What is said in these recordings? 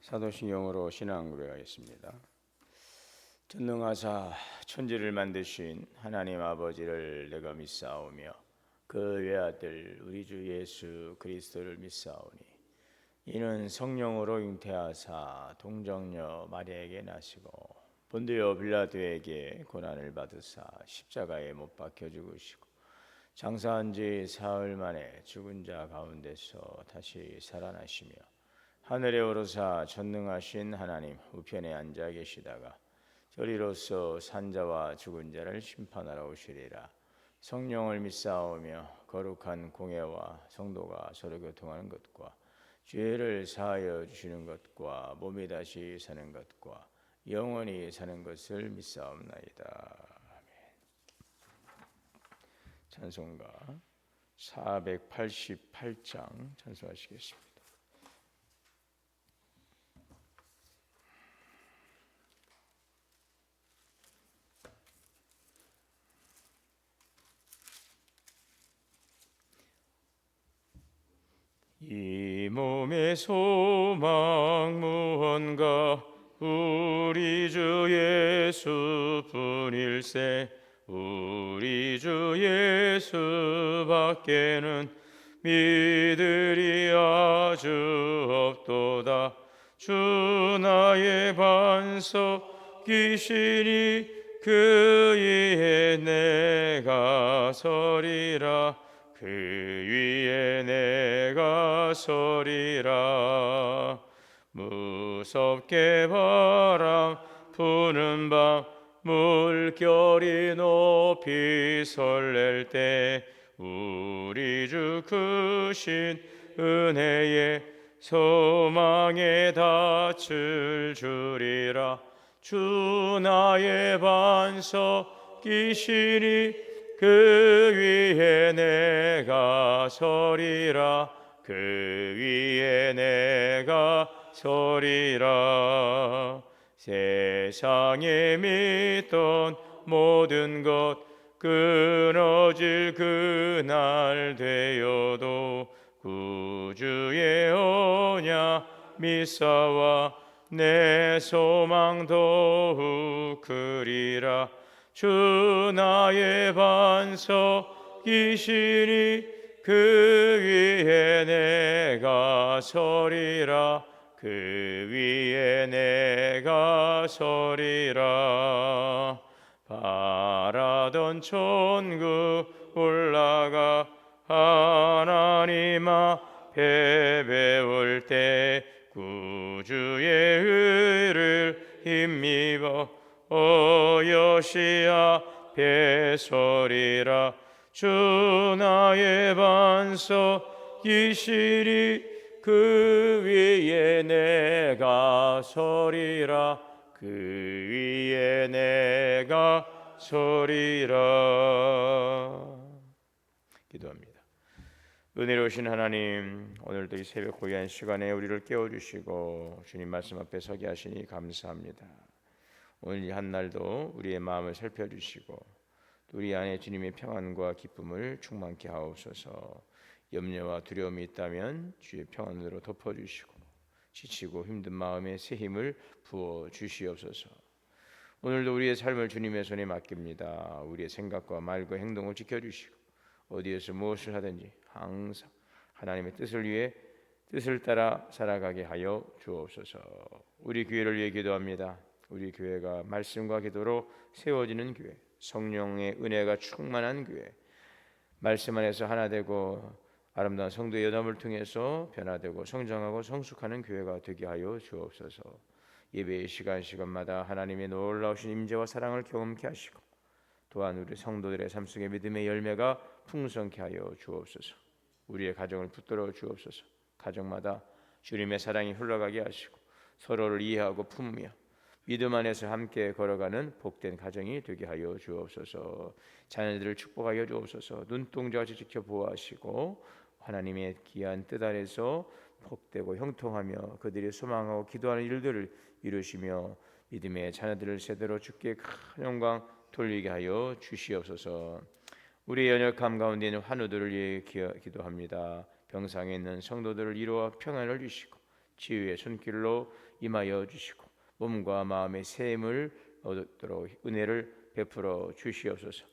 사도신경으로 신앙 고백하겠습니다. 전능하사 천지를 만드신 하나님 아버지를 내가 믿사오며 그 외아들 우리 주 예수 그리스도를 믿사오니 이는 성령으로 잉태하사 동정녀 마리아에게 나시고 본디오 빌라도에게 고난을 받으사 십자가에 못 박혀 죽으시고 장사한 지 사흘 만에 죽은 자 가운데서 다시 살아나시며 하늘에 오르사 전능하신 하나님 우편에 앉아 계시다가 저리로서 산자와 죽은 자를 심판하러 오시리라. 성령을 믿사오며 거룩한 공예와 성도가 서로 교통하는 것과 죄를 사하여 주시는 것과 몸이 다시 사는 것과 영원히 사는 것을 믿사옵나이다. 아멘. 찬송가 488장 찬송하시겠습니다. 이 몸의 소망 무언가 우리 주 예수뿐일세. 우리 주 예수밖에는 믿으리 아주 없도다. 주 나의 반석이시니 그 위에 내가 서리라. 그 위에 내가 서리라. 무섭게 바람 부는 밤 물결이 높이 설렐 때 우리 주 크신 은혜에 소망에 닿을 줄이라. 주 나의 반석이시니 그 위에 내가 서리라. 그 위에 내가 서리라. 세상에 믿던 모든 것 끊어질 그날 되어도 구주의 언약 믿사와 내 소망 더욱 크리라. 주 나의 반석이시니 그 위에 내가 서리라. 그 위에 내가 서리라. 바라던 천국 올라가 하나님 앞에 배울 때 구주의 의를 힘입어 여시 앞에 서리라. 주 나의 반석이시니 그 위에 내가 서리라. 그 위에 내가 서리라. 기도합니다. 은혜로우신 하나님, 오늘도 이 새벽 고귀한 시간에 우리를 깨워주시고 주님 말씀 앞에 서게 하시니 감사합니다. 오늘 이 한날도 우리의 마음을 살펴주시고 우리 안에 주님의 평안과 기쁨을 충만케 하옵소서. 염려와 두려움이 있다면 주의 평안으로 덮어주시고 지치고 힘든 마음에 새 힘을 부어 주시옵소서. 오늘도 우리의 삶을 주님의 손에 맡깁니다. 우리의 생각과 말과 행동을 지켜주시고 어디에서 무엇을 하든지 항상 하나님의 뜻을 위해 뜻을 따라 살아가게 하여 주옵소서. 우리 교회를 위해 기도합니다. 우리 교회가 말씀과 기도로 세워지는 교회, 성령의 은혜가 충만한 교회, 말씀 안에서 하나 되고 아름다운 성도의 여담을 통해서 변화되고 성장하고 성숙하는 교회가 되게 하여 주옵소서. 예배의 시간마다 하나님의 놀라우신 임재와 사랑을 경험케 하시고 또한 우리 성도들의 삶 속에 믿음의 열매가 풍성케 하여 주옵소서. 우리의 가정을 붙들어 주옵소서. 가정마다 주님의 사랑이 흘러가게 하시고 서로를 이해하고 품으며 믿음 안에서 함께 걸어가는 복된 가정이 되게 하여 주옵소서. 자녀들을 축복하여 주옵소서. 눈동자같이 지켜 보호하시고 하나님의 귀한 뜻 안에서 복되고 형통하며 그들이 소망하고 기도하는 일들을 이루시며 믿음의 자녀들을 세대로 주께 큰 영광 돌리게 하여 주시옵소서. 우리의 연약함 가운데 있는 환우들을 위해 기도합니다. 병상에 있는 성도들을 이루어 평안을 주시고 치유의 손길로 임하여 주시고 몸과 마음의 샘을 얻도록 은혜를 베풀어 주시옵소서.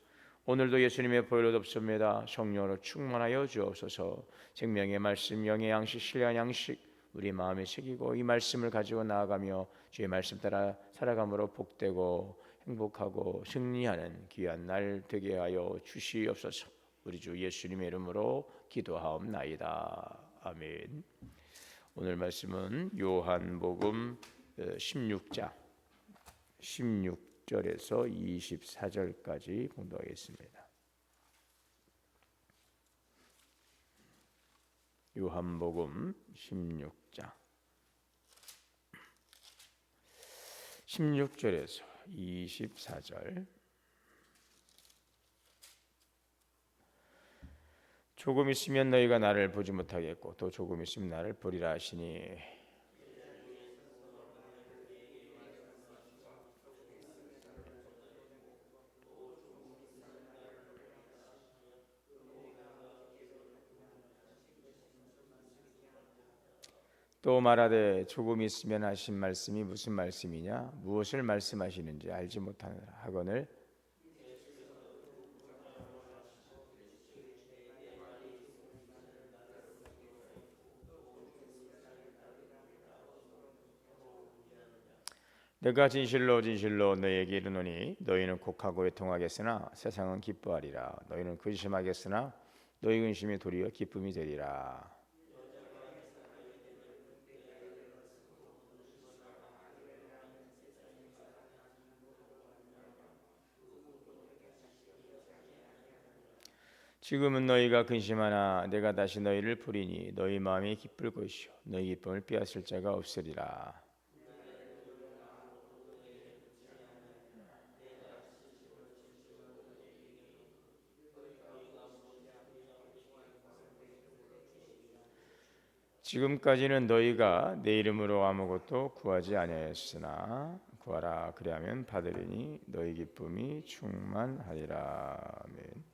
오늘도 예수님의 보혈로 덮습니다. 성령으로 충만하여 주옵소서. 생명의 말씀, 영의 양식, 신령한 양식 우리 마음에 새기고 이 말씀을 가지고 나아가며 주의 말씀 따라 살아감으로 복되고 행복하고 승리하는 귀한 날 되게 하여 주시옵소서. 우리 주 예수님의 이름으로 기도하옵나이다. 아멘. 오늘 말씀은 요한복음 16장 16절에서 24절까지 공부하겠습니다. 요한복음 16장 16절에서 24절. 조금 있으면 너희가 나를 보지 못하겠고 또 조금 있으면 나를 보리라 하시니 또 말하되 조금 있으면 하신 말씀이 무슨 말씀이냐 무엇을 말씀하시는지 알지 못하느라 하거늘 내가 진실로 진실로 너희에게 이르노니 너희는 곡하고 애통하겠으나 세상은 기뻐하리라. 너희는 근심하겠으나 너희 근심이 도리어 기쁨이 되리라. 지금은 너희가 근심하나 내가 다시 너희를 부리니 너희 마음이 기쁠 것이요 너희 기쁨을 빼앗을 자가 없으리라. 지금까지는 너희가 내 이름으로 아무것도 구하지 아니하였으나 구하라 그리하면 받으리니 너희 기쁨이 충만하리라. 아멘.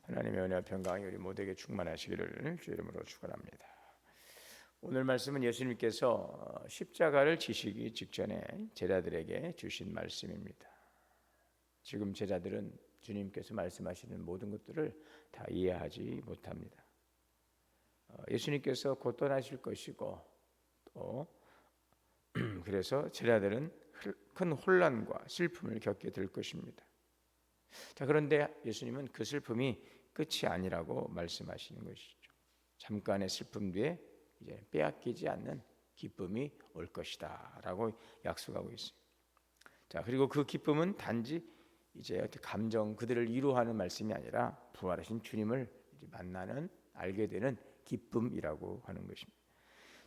하나님의 은혜와 평강이 우리 모두에게 충만하시기를 주의 이름으로 축원합니다. 오늘 말씀은 예수님께서 십자가를 지시기 직전에 제자들에게 주신 말씀입니다. 지금 제자들은 주님께서 말씀하시는 모든 것들을 다 이해하지 못합니다. 예수님께서 곧 떠나실 것이고 또 그래서 제자들은 큰 혼란과 슬픔을 겪게 될 것입니다. 자, 그런데 예수님은 그 슬픔이 끝이 아니라고 말씀하시는 것이죠. 잠깐의 슬픔 뒤에 이제 빼앗기지 않는 기쁨이 올 것이다라고 약속하고 있습니다. 자, 그리고 그 기쁨은 단지 이제 감정 그들을 위로하는 말씀이 아니라 부활하신 주님을 만나는 알게 되는 기쁨이라고 하는 것입니다.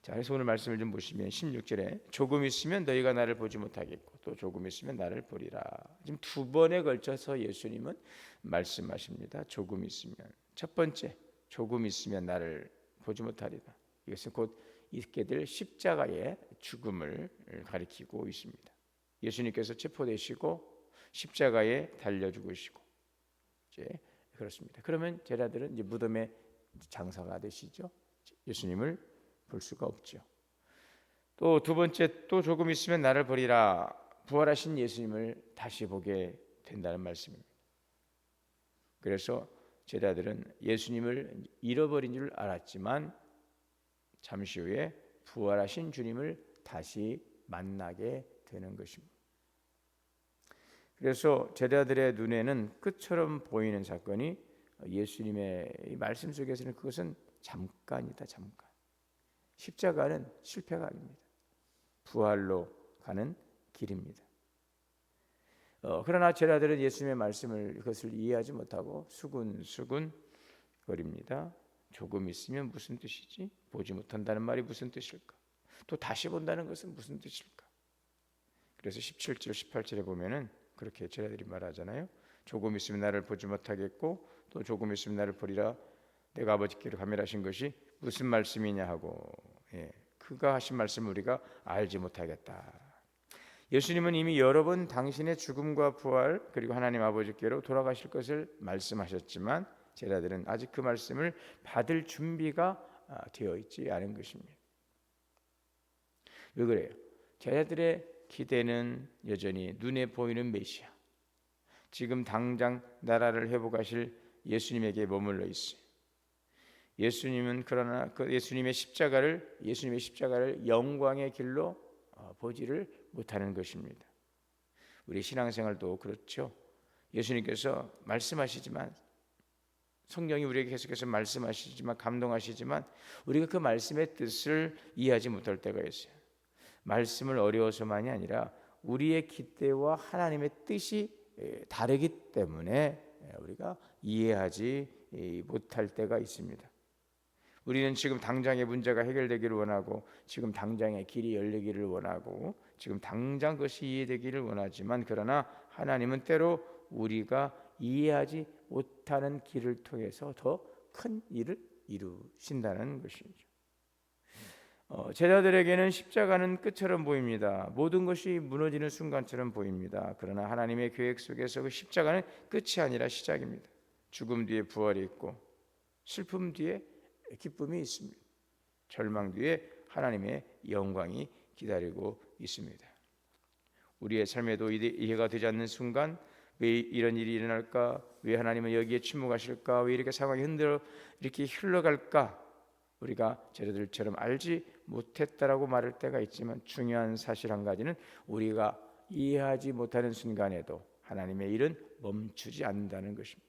자, 그래서 오늘 말씀을 좀 보시면 16절에 조금 있으면 너희가 나를 보지 못하겠고 또 조금 있으면 나를 보리라. 지금 두 번에 걸쳐서 예수님은 말씀하십니다. 조금 있으면 첫 번째 조금 있으면 나를 보지 못하리라. 이것은 곧 있게 될 십자가의 죽음을 가리키고 있습니다. 예수님께서 체포되시고 십자가에 달려 죽으시고 이제 그렇습니다. 그러면 제자들은 이제 무덤에 장사가 되시죠. 예수님을 볼 수가 없죠. 또 두 번째 또 조금 있으면 나를 보리라. 부활하신 예수님을 다시 보게 된다는 말씀입니다. 그래서 제자들은 예수님을 잃어버린 줄 알았지만 잠시 후에 부활하신 주님을 다시 만나게 되는 것입니다. 그래서 제자들의 눈에는 끝처럼 보이는 사건이 예수님의 말씀 속에서는 그것은 잠깐이다, 잠깐. 십자가는 실패가 아닙니다. 부활로 가는 길입니다. 그러나 제자들은 예수님의 말씀을 그것을 이해하지 못하고 수군수군 거립니다. 조금 있으면 무슨 뜻이지? 보지 못한다는 말이 무슨 뜻일까? 또 다시 본다는 것은 무슨 뜻일까? 그래서 17절, 18절에 보면은 그렇게 제자들이 말하잖아요. 조금 있으면 나를 보지 못하겠고 또 조금 있으면 나를 보리라. 내가 아버지께로 가멸하신 것이 무슨 말씀이냐 하고 그가 하신 말씀을 우리가 알지 못하겠다. 예수님은 이미 여러 번 당신의 죽음과 부활 그리고 하나님 아버지께로 돌아가실 것을 말씀하셨지만 제자들은 아직 그 말씀을 받을 준비가 되어 있지 않은 것입니다. 왜 그래요? 제자들의 기대는 여전히 눈에 보이는 메시아, 지금 당장 나라를 회복하실 예수님에게 머물러 있어요. 예수님은 그러나 그 예수님의 십자가를 영광의 길로 보지를 못하는 것입니다. 우리 신앙생활도 그렇죠. 예수님께서 말씀하시지만, 성경이 우리에게 계속해서 말씀하시지만, 감동하시지만 우리가 그 말씀의 뜻을 이해하지 못할 때가 있어요. 말씀을 어려워서만이 아니라 우리의 기대와 하나님의 뜻이 다르기 때문에 우리가 이해하지 못할 때가 있습니다. 우리는 지금 당장의 문제가 해결되기를 원하고, 지금 당장의 길이 열리기를 원하고, 지금 당장 그것이 이해되기를 원하지만, 그러나 하나님은 때로 우리가 이해하지 못하는 길을 통해서 더 큰 일을 이루신다는 것이죠. 제자들에게는 십자가는 끝처럼 보입니다. 모든 것이 무너지는 순간처럼 보입니다. 그러나 하나님의 계획 속에서 그 십자가는 끝이 아니라 시작입니다. 죽음 뒤에 부활이 있고, 슬픔 뒤에 기쁨이 있습니다. 절망 뒤에 하나님의 영광이 기다리고 있습니다. 우리의 삶에도 이해가 되지 않는 순간, 왜 이런 일이 일어날까? 왜 하나님은 여기에 침묵하실까? 왜 이렇게 상황이 이렇게 흘러갈까? 우리가 제자들처럼 알지 못했다라고 말할 때가 있지만, 중요한 사실 한 가지는 우리가 이해하지 못하는 순간에도 하나님의 일은 멈추지 않는다는 것입니다.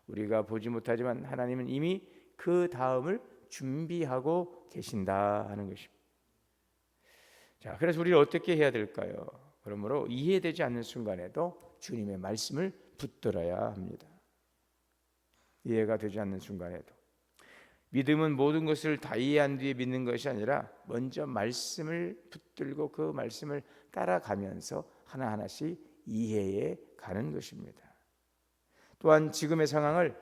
우리가 보지 못하지만 하나님은 이미 그 다음을 준비하고 계신다 하는 것입니다. 자, 그래서 우리는 어떻게 해야 될까요? 그러므로 이해되지 않는 순간에도 주님의 말씀을 붙들어야 합니다. 이해가 되지 않는 순간에도. 믿음은 모든 것을 다 이해한 뒤에 믿는 것이 아니라 먼저 말씀을 붙들고 그 말씀을 따라가면서 하나하나씩 이해해 가는 것입니다. 또한 지금의 상황을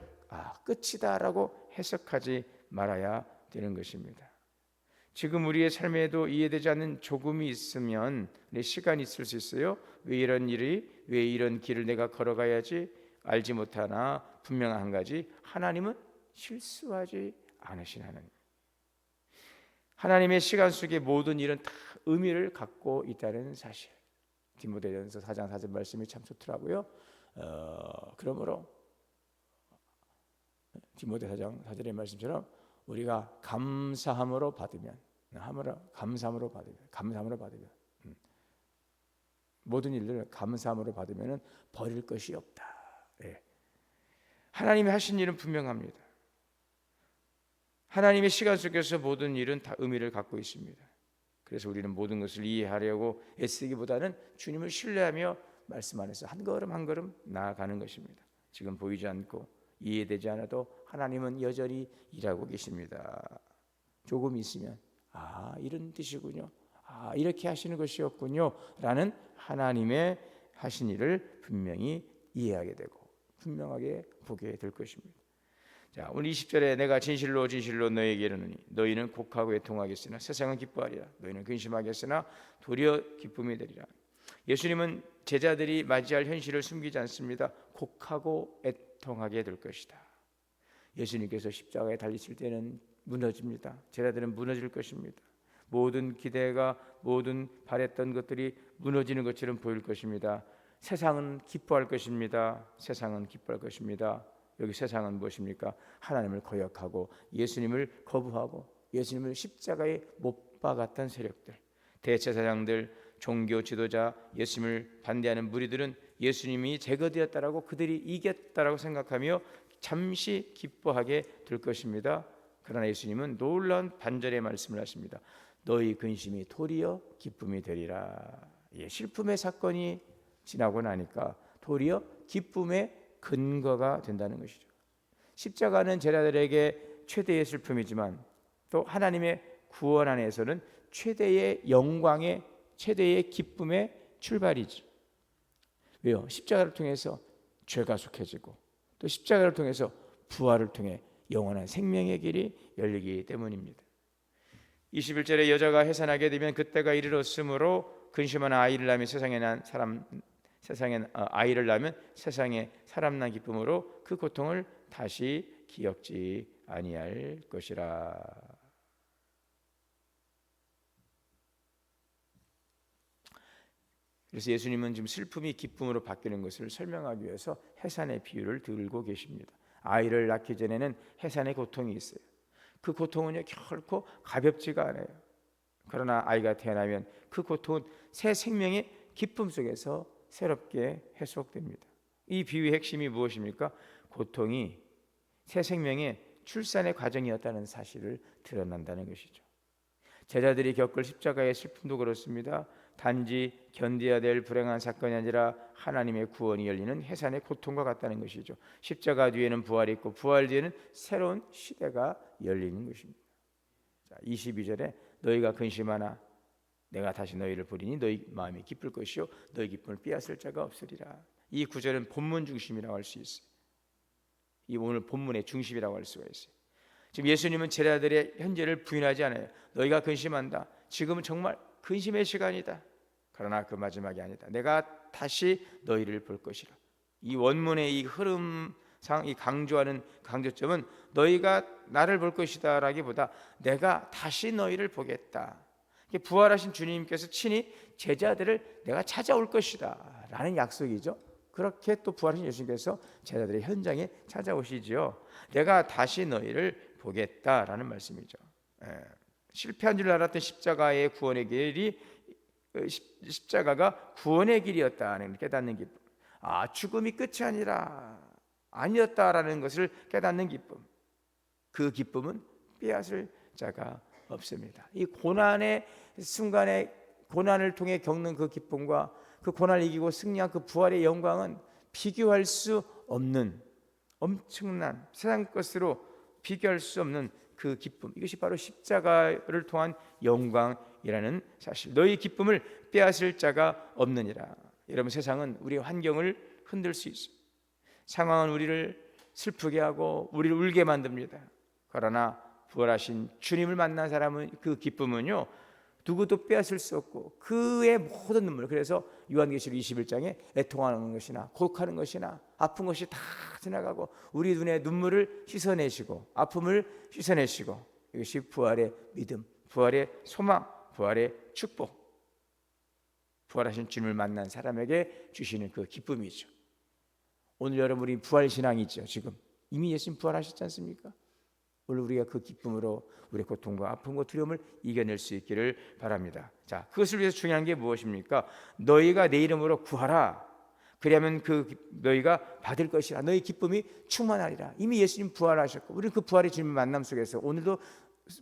끝이다라고 해석하지 말아야 되는 것입니다. 지금 우리의 삶에도 이해되지 않는 조금이 있으면 시간이 있을 수 있어요. 왜 이런 길을 내가 걸어가야지 알지 못하나, 분명한 한 가지, 하나님은 실수하지 않으시는 하나님. 하나님의 시간 속의 모든 일은 다 의미를 갖고 있다는 사실. 디모데전서 4장 4절 말씀이 참 좋더라고요. 그러므로 디모데 4장 4절의 말씀처럼 우리가 감사함으로 받으면 모든 일들을 감사함으로 받으면 버릴 것이 없다. 하나님이 하신 일은 분명합니다. 하나님의 시간 속에서 모든 일은 다 의미를 갖고 있습니다. 그래서 우리는 모든 것을 이해하려고 애쓰기보다는 주님을 신뢰하며 말씀 안에서 한 걸음 한 걸음 나아가는 것입니다. 지금 보이지 않고 이해되지 않아도 하나님은 여전히 일하고 계십니다. 조금 있으면 이런 뜻이군요, 이렇게 하시는 것이었군요 라는 하나님의 하신 일을 분명히 이해하게 되고 분명하게 보게 될 것입니다. 자, 오늘 20절에 내가 진실로 너에게 이르노니 너희는 곡하고 애통하겠으나 세상은 기뻐하리라. 너희는 근심하겠으나 도리어 기쁨이 되리라. 예수님은 제자들이 맞이할 현실을 숨기지 않습니다. 곡하고 애통하게 될 것이다. 예수님께서 십자가에 달리실 때는 무너집니다. 제자들은 무너질 것입니다. 모든 기대가, 모든 바랬던 것들이 무너지는 것처럼 보일 것입니다. 세상은 기뻐할 것입니다. 여기 세상은 무엇입니까? 하나님을 거역하고 예수님을 거부하고 예수님을 십자가에 못 박았던 세력들, 대제사장들, 종교 지도자, 예수님을 반대하는 무리들은 예수님이 제거되었다라고, 그들이 이겼다라고 생각하며 잠시 기뻐하게 될 것입니다. 그러나 예수님은 놀라운 반전의 말씀을 하십니다. 너희 근심이 도리어 기쁨이 되리라. 슬픔의 사건이 지나고 나니까 도리어 기쁨의 근거가 된다는 것이죠. 십자가는 제자들에게 최대의 슬픔이지만 또 하나님의 구원 안에서는 최대의 영광의, 최대의 기쁨의 출발이죠. 왜요? 십자가를 통해서 죄가 속해지고 또 십자가를 통해서 부활을 통해 영원한 생명의 길이 열리기 때문입니다. 21절에 여자가 해산하게 되면 그때가 이르렀으므로 근심하는 아이를 낳으면 세상에 사람 난 기쁨으로 그 고통을 다시 기억지 아니할 것이라. 그래서 예수님은 지금 슬픔이 기쁨으로 바뀌는 것을 설명하기 위해서 해산의 비유를 들고 계십니다. 아이를 낳기 전에는 해산의 고통이 있어요. 그 고통은요 결코 가볍지가 않아요. 그러나 아이가 태어나면 그 고통은 새 생명의 기쁨 속에서 새롭게 해소됩니다. 이 비유의 핵심이 무엇입니까? 고통이 새 생명의 출산의 과정이었다는 사실을 드러난다는 것이죠. 제자들이 겪을 십자가의 슬픔도 그렇습니다. 단지 견뎌야 될 불행한 사건이 아니라 하나님의 구원이 열리는 해산의 고통과 같다는 것이죠. 십자가 뒤에는 부활이 있고 부활 뒤에는 새로운 시대가 열리는 것입니다. 자, 22절에 너희가 근심하나 내가 다시 너희를 보리니 너희 마음이 기쁠 것이요 너희 기쁨을 빼앗을 자가 없으리라. 이 구절은 본문 중심이라고 할 수 있어요. 이 오늘 본문의 중심이라고 할 수가 있어요. 지금 예수님은 제자들의 현재를 부인하지 않아요. 너희가 근심한다. 지금은 정말 근심의 시간이다. 그러나 그 마지막이 아니다. 내가 다시 너희를 볼 것이라. 이 원문의 이 흐름상 이 강조하는 강조점은 너희가 나를 볼 것이다 라기보다 내가 다시 너희를 보겠다. 부활하신 주님께서 친히 제자들을 내가 찾아올 것이다 라는 약속이죠. 그렇게 또 부활하신 예수님께서 제자들의 현장에 찾아오시지요. 내가 다시 너희를 보겠다라는 말씀이죠. 실패한 줄 알았던 십자가의 구원의 길이 십자가가 구원의 길이었다는 깨닫는 기쁨. 아, 죽음이 끝이 아니었다라는 것을 깨닫는 기쁨. 그 기쁨은 빼앗을 자가 없습니다. 이 고난의 순간에 고난을 통해 겪는 그 기쁨과 그 고난을 이기고 승리한 그 부활의 영광은 비교할 수 없는 엄청난 세상 것으로 비교할 수 없는 그 기쁨, 이것이 바로 십자가를 통한 영광이라는 사실. 너희 기쁨을 빼앗을 자가 없느니라. 여러분, 세상은 우리의 환경을 흔들 수 있어요. 상황은 우리를 슬프게 하고 우리를 울게 만듭니다. 그러나 부활하신 주님을 만난 사람은 그 기쁨은요 누구도 빼앗을 수 없고 그의 모든 눈물. 그래서 요한계시록 21장에 애통하는 것이나 곡하는 것이나 아픈 것이 다 지나가고 우리 눈에 눈물을 씻어내시고 아픔을 씻어내시고, 이것이 부활의 믿음, 부활의 소망, 부활의 축복, 부활하신 주님을 만난 사람에게 주시는 그 기쁨이죠. 오늘 여러분이 부활신앙이죠. 지금 이미 예수님 부활하셨지 않습니까? 오늘 우리가 그 기쁨으로 우리의 고통과 아픔과 두려움을 이겨낼 수 있기를 바랍니다. 자, 그것을 위해서 중요한 게 무엇입니까? 너희가 내 이름으로 구하라. 그러면 너희가 받을 것이라. 너희 기쁨이 충만하리라. 이미 예수님 부활하셨고 우리는 그 부활의 주님 만남 속에서 오늘도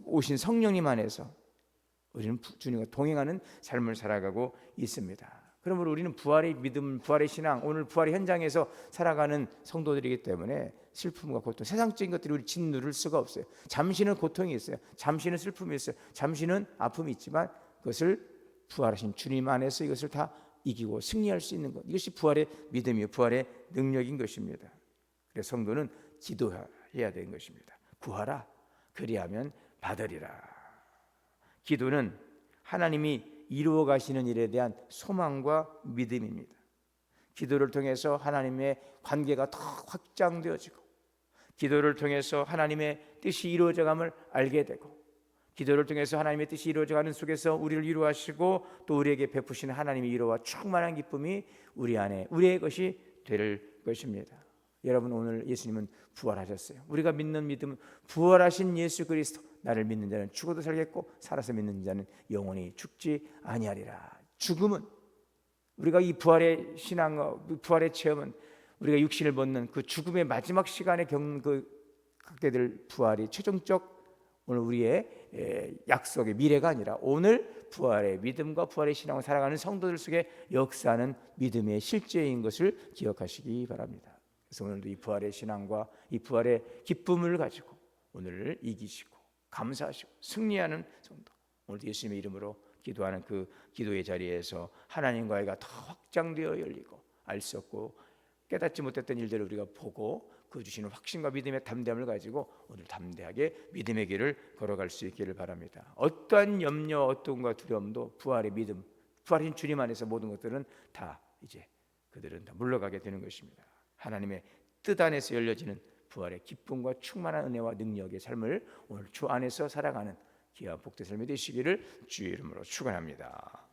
오신 성령님 안에서 우리는 주님과 동행하는 삶을 살아가고 있습니다. 그러므로 우리는 부활의 믿음, 부활의 신앙, 오늘 부활의 현장에서 살아가는 성도들이기 때문에 슬픔과 고통, 세상적인 것들이 우리 짓누를 수가 없어요. 잠시는 고통이 있어요. 잠시는 슬픔이 있어요. 잠시는 아픔이 있지만 그것을 부활하신 주님 안에서 이것을 다 이기고 승리할 수 있는 것, 이것이 부활의 믿음이요 부활의 능력인 것입니다. 그래서 성도는 기도해야 되는 것입니다. 구하라, 그리하면 받으리라. 기도는 하나님이 이루어 가시는 일에 대한 소망과 믿음입니다. 기도를 통해서 하나님의 관계가 더 확장되어지고, 기도를 통해서 하나님의 뜻이 이루어져감을 알게 되고, 기도를 통해서 하나님의 뜻이 이루어져가는 속에서 우리를 위로하시고 또 우리에게 베푸시는 하나님의 위로와 충만한 기쁨이 우리 안에 우리의 것이 될 것입니다. 여러분, 오늘 예수님은 부활하셨어요. 우리가 믿는 믿음은 부활하신 예수 그리스도, 나를 믿는 자는 죽어도 살겠고 살아서 믿는 자는 영원히 죽지 아니하리라. 죽음은, 우리가 이 부활의 신앙, 부활의 체험은 우리가 육신을 벗는 그 죽음의 마지막 시간에 겪는 그 갖게 될 부활이 최종적 오늘 우리의 약속의 미래가 아니라 오늘 부활의 믿음과 부활의 신앙을 살아가는 성도들 속에 역사하는 믿음의 실제인 것을 기억하시기 바랍니다. 그래서 오늘도 이 부활의 신앙과 이 부활의 기쁨을 가지고 오늘을 이기시고 감사하시고 승리하는 성도, 오늘도 예수님의 이름으로 기도하는 그 기도의 자리에서 하나님과의 더 확장되어 열리고 알 수 없고 깨닫지 못했던 일들을 우리가 보고 그 주시는 확신과 믿음의 담대함을 가지고 오늘 담대하게 믿음의 길을 걸어갈 수 있기를 바랍니다. 어떠한 염려, 어떠한 두려움도 부활의 믿음, 부활인 주님 안에서 모든 것들은 다 이제 그들은 다 물러가게 되는 것입니다. 하나님의 뜻 안에서 열려지는 부활의 기쁨과 충만한 은혜와 능력의 삶을 오늘 주 안에서 살아가는 귀한 복된 삶이 되시기를 주의 이름으로 축원합니다.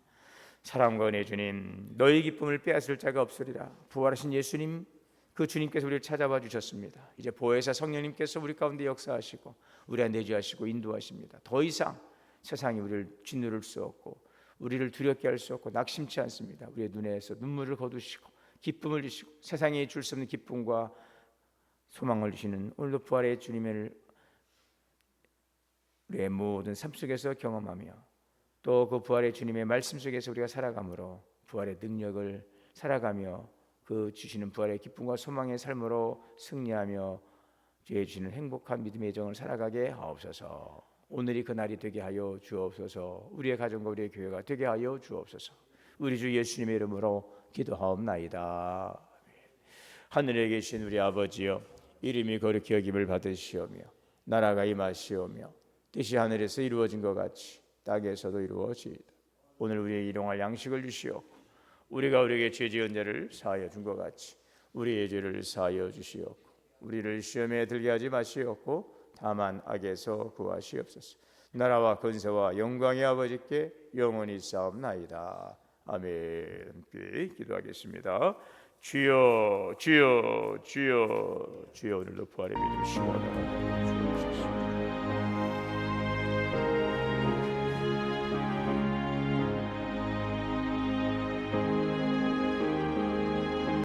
사랑과 은혜 주님, 너희 기쁨을 빼앗을 자가 없으리라. 부활하신 예수님, 그 주님께서 우리를 찾아와 주셨습니다. 이제 보혜사 성령님께서 우리 가운데 역사하시고 우리와 내주하시고 인도하십니다. 더 이상 세상이 우리를 짓누를 수 없고 우리를 두렵게 할 수 없고 낙심치 않습니다. 우리의 눈에서 눈물을 거두시고 기쁨을 주시고 세상이 줄 수 없는 기쁨과 소망을 주시는 오늘도 부활의 주님을 우리의 모든 삶 속에서 경험하며 또 그 부활의 주님의 말씀 속에서 우리가 살아감으로 부활의 능력을 살아가며 그 주시는 부활의 기쁨과 소망의 삶으로 승리하며 주의 주시는 행복한 믿음의 정을 살아가게 하옵소서. 오늘이 그날이 되게 하여 주옵소서. 우리의 가정과 우리의 교회가 되게 하여 주옵소서. 우리 주 예수님의 이름으로 기도하옵나이다. 하늘에 계신 우리 아버지여, 이름이 거룩히 여김을 받으시오며 나라가 임하시오며 뜻이 하늘에서 이루어진 것 같이 땅에서도 이루어지이다. 오늘 우리의 일용할 양식을 주시옵고 우리가 우리에게 죄 지은 자를 사하여 준 것 같이 우리의 죄를 사하여 주시옵고 우리를 시험에 들게 하지 마시옵고 다만 악에서 구하시옵소서. 나라와 권세와 영광의 아버지께 영원히 싸움나이다. 아멘. 함께 기도하겠습니다. 주여 주여 주여 주여, 오늘도 부활의 믿음을 시원하게 주옵소서.